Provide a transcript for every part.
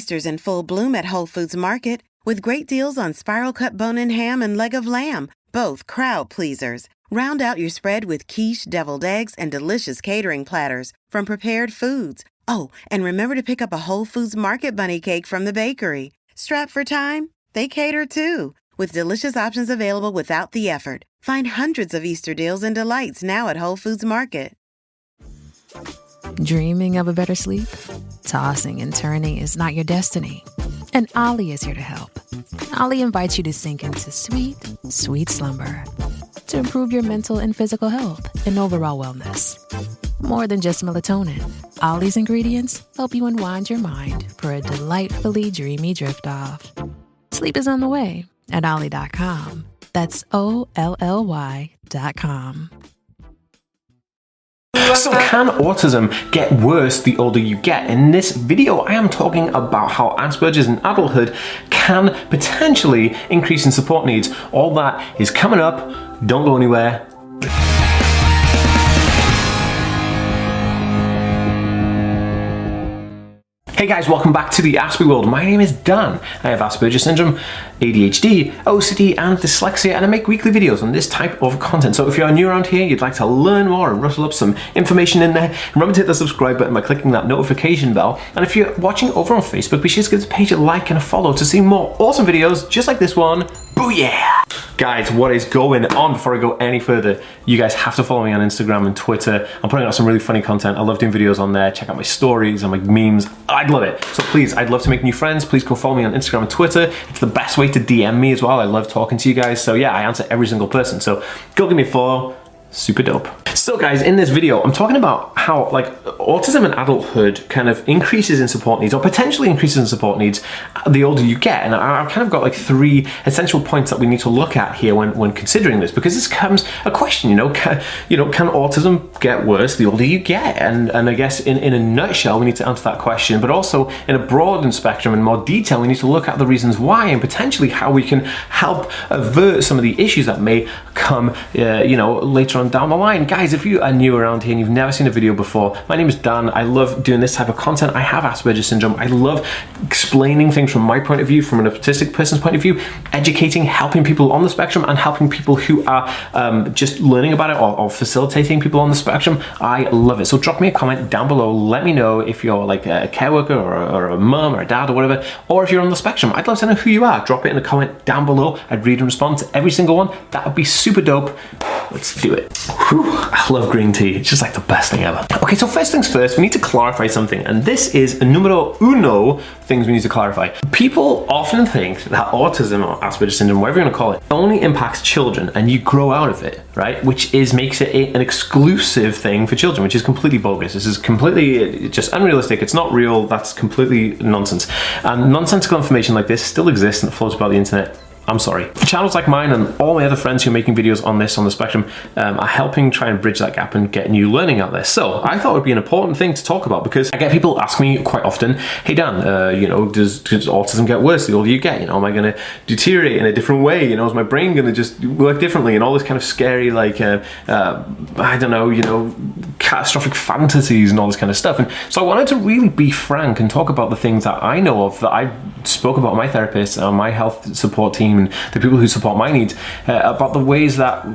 Easter's in full bloom at Whole Foods Market with great deals on spiral cut bone-in ham and leg of lamb, both crowd pleasers. Round out your spread with quiche, deviled eggs, and delicious catering platters from Prepared Foods. Oh, and remember to pick up a Whole Foods Market bunny cake from the bakery. Strapped for time? They cater too, with delicious options available without the effort. Find hundreds of Easter deals and delights now at Whole Foods Market. Dreaming of a better sleep? Tossing and turning is not your destiny. And Ollie is here to help. Ollie invites you to sink into sweet, sweet slumber to improve your mental and physical health and overall wellness. More than just melatonin, Ollie's ingredients help you unwind your mind for a delightfully dreamy drift off. Sleep is on the way at Ollie.com. That's OLLY.com. So can autism get worse the older you get? In this video, I am talking about how Asperger's in adulthood can potentially increase in support needs. All that is coming up. Don't go anywhere. Hey guys, welcome back to the Asperger world. My name is Dan. I have Asperger syndrome, ADHD, OCD, and dyslexia, and I make weekly videos on this type of content. So if you're new around here, you'd like to learn more and rustle up some information in there, remember to hit the subscribe button by clicking that notification bell. And if you're watching over on Facebook, be sure to give the page a like and a follow to see more awesome videos just like this one. Booyah! Guys, what is going on? Before I go any further, you guys have to follow me on Instagram and Twitter. I'm putting out some really funny content. I love doing videos on there. Check out my stories and my memes. I'd love it. So please, I'd love to make new friends. Please go follow me on Instagram and Twitter. It's the best way to DM me as well. I love talking to you guys. So yeah, I answer every single person. So go give me a follow. Super dope. So guys, in this video, I'm talking about how autism in adulthood kind of increases in support needs, or potentially increases in support needs the older you get. And I've kind of got like three essential points that we need to look at here when considering this, because this comes a question, can autism get worse the older you get? And I guess in a nutshell, we need to answer that question, but also in a broadened spectrum and more detail, we need to look at the reasons why and potentially how we can help avert some of the issues that may come, later on down the line. Guys, if you are new around here and you've never seen a video before, my name is Dan. I love doing this type of content. I have Asperger's syndrome. I love explaining things from my point of view, from an autistic person's point of view, educating, helping people on the spectrum, and helping people who are just learning about it, or facilitating people on the spectrum. I love it. So drop me a comment down below. Let me know if you're like a care worker or a mum or a dad or whatever, or if you're on the spectrum. I'd love to know who you are. Drop it in a comment down below. I'd read and respond to every single one. That would be super dope. Let's do it. Whew, I love green tea. It's just like the best thing ever. Okay, so first things first, we need to clarify something. And this is numero uno things we need to clarify. People often think that autism or Asperger's syndrome, whatever you want to call it, only impacts children and you grow out of it, right? Which makes it an exclusive thing for children, which is completely bogus. This is completely just unrealistic. It's not real. That's completely nonsense. And nonsensical information like this still exists and floats about the internet. I'm sorry. Channels like mine and all my other friends who are making videos on this on the spectrum are helping try and bridge that gap and get new learning out there. So I thought it would be an important thing to talk about, because I get people ask me quite often, hey Dan, does autism get worse the older you get? Am I going to deteriorate in a different way? Is my brain going to just work differently? And all this kind of scary, catastrophic fantasies and all this kind of stuff. And so I wanted to really be frank and talk about the things that I know of, that I spoke about with my therapist and my health support team and the people who support my needs, about the ways that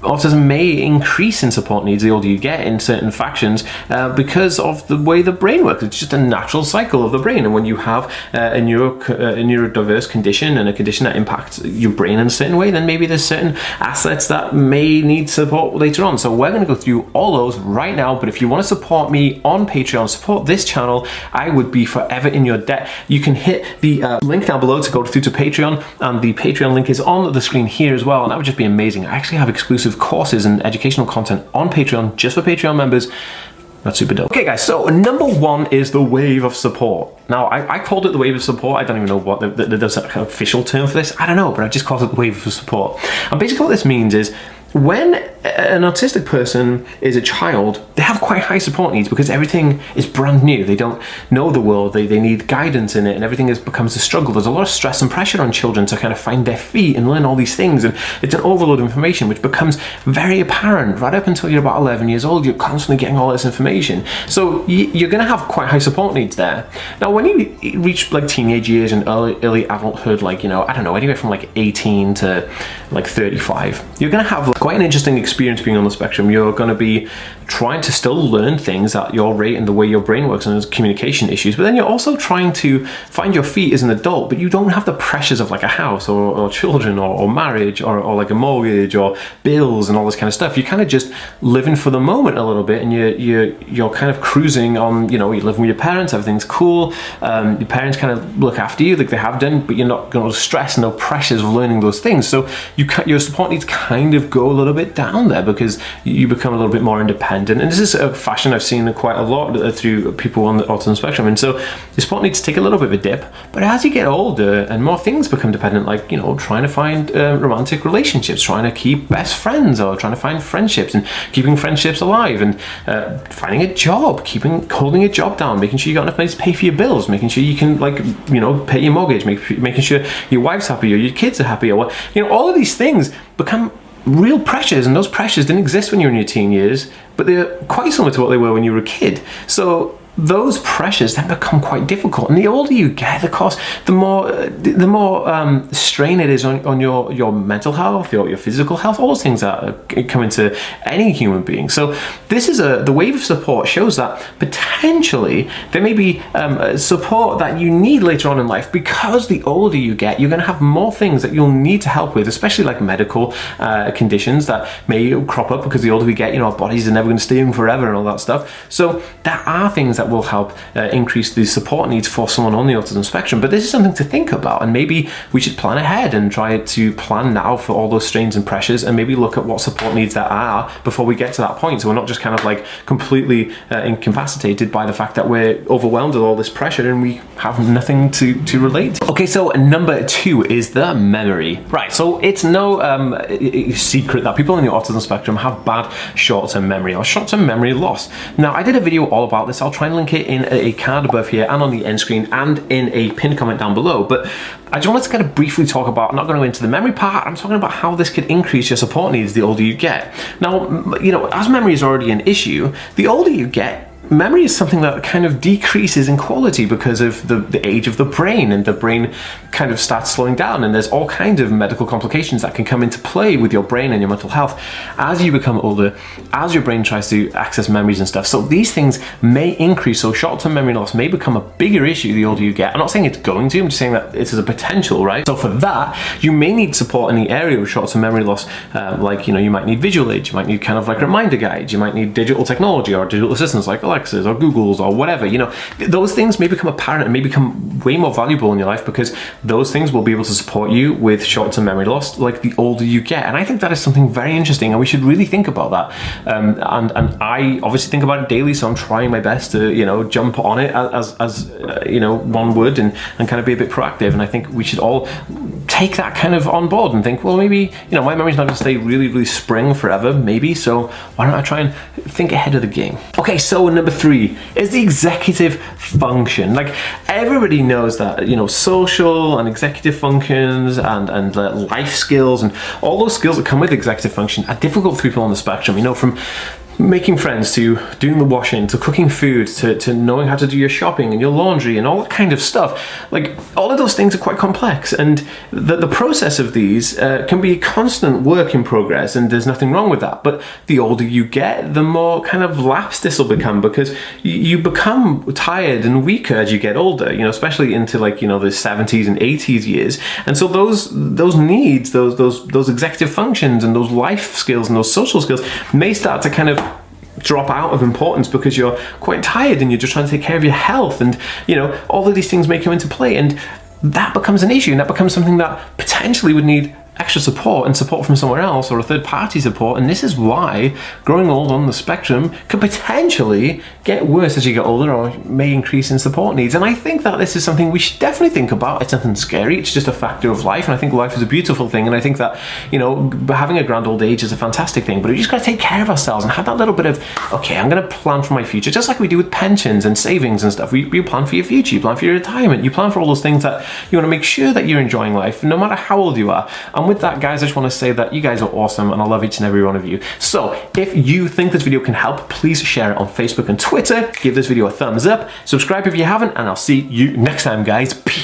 autism may increase in support needs the older you get in certain factions, because of the way the brain works. It's just a natural cycle of the brain, and when you have a neurodiverse condition and a condition that impacts your brain in a certain way, then maybe there's certain assets that may need support later on. So we're going to go through all those right now, but if you want to support me on Patreon, support this channel, I would be forever in your debt. You can hit the link down below to go through to Patreon, and the Patreon link is on the screen here as well, and that would just be amazing. I actually have exclusive courses and educational content on Patreon just for Patreon members. That's super dope. Okay guys, so number one is the wave of support. Now I called it the wave of support. I don't even know what there's a kind of official term for this. I don't know, but I just called it the wave of support. And basically what this means is when an autistic person is a child, they have quite high support needs because everything is brand new. They don't know the world, they need guidance in it, and everything becomes a struggle. There's a lot of stress and pressure on children to kind of find their feet and learn all these things, and it's an overload of information which becomes very apparent right up until you're about 11 years old. You're constantly getting all this information, so you're going to have quite high support needs there. Now when you reach like teenage years and early adulthood, like, you know, I don't know, anywhere from like 18 to like 35, you're going to have quite an interesting experience being on the spectrum. You're going to be trying to still learn things at your rate and the way your brain works, and there's communication issues, but then you're also trying to find your feet as an adult, but you don't have the pressures of like a house or children or marriage or like a mortgage or bills and all this kind of stuff. You're kind of just living for the moment a little bit, and you're kind of cruising on, you know, you're living with your parents, everything's cool, your parents kind of look after you like they have done, but you're not going to stress, no pressures of learning those things, so your support needs kind of go a little bit down there because you become a little bit more independent. And this is a fashion I've seen quite a lot through people on the autism spectrum, and so your support needs to take a little bit of a dip, but as you get older and more things become dependent, like, you know, trying to find romantic relationships, trying to keep best friends, or trying to find friendships and keeping friendships alive, and finding a job, holding a job down, making sure you got enough money to pay for your bills, making sure you can, like, you know, pay your mortgage, making sure your wife's happy or your kids are happy, or what, you know, all of these things become real pressures, and those pressures didn't exist when you were in your teen years, but they're quite similar to what they were when you were a kid. So those pressures then become quite difficult, and the older you get, of course, the more strain it is on your mental health, your physical health, all those things that come into any human being. So this is the wave of support shows that potentially there may be support that you need later on in life, because the older you get, you're going to have more things that you'll need to help with, especially like medical conditions that may crop up because the older we get, you know, our bodies are never going to stay young forever and all that stuff. So there are things that will help increase the support needs for someone on the autism spectrum, but this is something to think about, and maybe we should plan ahead and try to plan now for all those strains and pressures, and maybe look at what support needs there are before we get to that point, so we're not just kind of like completely incapacitated by the fact that we're overwhelmed with all this pressure and we have nothing to relate to. Okay, so number 2 is the memory. Right, so it's no secret that people on the autism spectrum have bad short-term memory or short-term memory loss. Now, I did a video all about this. I'll try and link it in a card above here and on the end screen and in a pinned comment down below, but I just wanted to kind of briefly talk about, I'm not going to go into the memory part, I'm talking about how this could increase your support needs the older you get. Now, you know, as memory is already an issue, the older you get, memory is something that kind of decreases in quality because of the age of the brain, and the brain kind of starts slowing down, and there's all kinds of medical complications that can come into play with your brain and your mental health as you become older, as your brain tries to access memories and stuff. So these things may increase, so short-term memory loss may become a bigger issue the older you get. I'm not saying it's going to, I'm just saying that it is a potential, right? So for that, you may need support in the area of short-term memory loss, like, you know, you might need visual aids, you might need kind of like reminder guides, you might need digital technology or digital assistants like Alexa's or Google's or whatever. You know, those things may become apparent and may become way more valuable in your life, because those things will be able to support you with short-term memory loss like the older you get. And I think that is something very interesting, and we should really think about that. And I obviously think about it daily, so I'm trying my best to, you know, jump on it as you know, one would, and kind of be a bit proactive. And I think we should all take that kind of on board and think, well, maybe, you know, my memory's not going to stay really, really spring forever, maybe, so why don't I try and think ahead of the game? Okay, so number 3 is the executive function. Like, everybody knows that, you know, social and executive functions and life skills and all those skills that come with executive function are difficult for people on the spectrum, you know, from making friends to doing the washing to cooking food to knowing how to do your shopping and your laundry and all that kind of stuff. Like, all of those things are quite complex, and the process of these can be a constant work in progress, and there's nothing wrong with that. But the older you get, the more kind of lapsed this will become, because you become tired and weaker as you get older, you know, especially into, like, you know, the 70s and 80s years. And so those needs, those executive functions and those life skills and those social skills may start to kind of drop out of importance because you're quite tired and you're just trying to take care of your health, and, you know, all of these things may come into play, and that becomes an issue, and that becomes something that potentially would need extra support and support from somewhere else or a third party support. And this is why growing old on the spectrum could potentially get worse as you get older, or may increase in support needs. And I think that this is something we should definitely think about. It's nothing scary, it's just a factor of life. And I think life is a beautiful thing. And I think that, you know, having a grand old age is a fantastic thing, but we just got to take care of ourselves and have that little bit of, okay, I'm going to plan for my future, just like we do with pensions and savings and stuff. You plan for your future, you plan for your retirement, you plan for all those things that you want to make sure that you're enjoying life, no matter how old you are. And with that, guys, I just want to say that you guys are awesome and I love each and every one of you. So if you think this video can help, please share it on Facebook and Twitter. Give this video a thumbs up, subscribe if you haven't, and I'll see you next time, guys. Peace.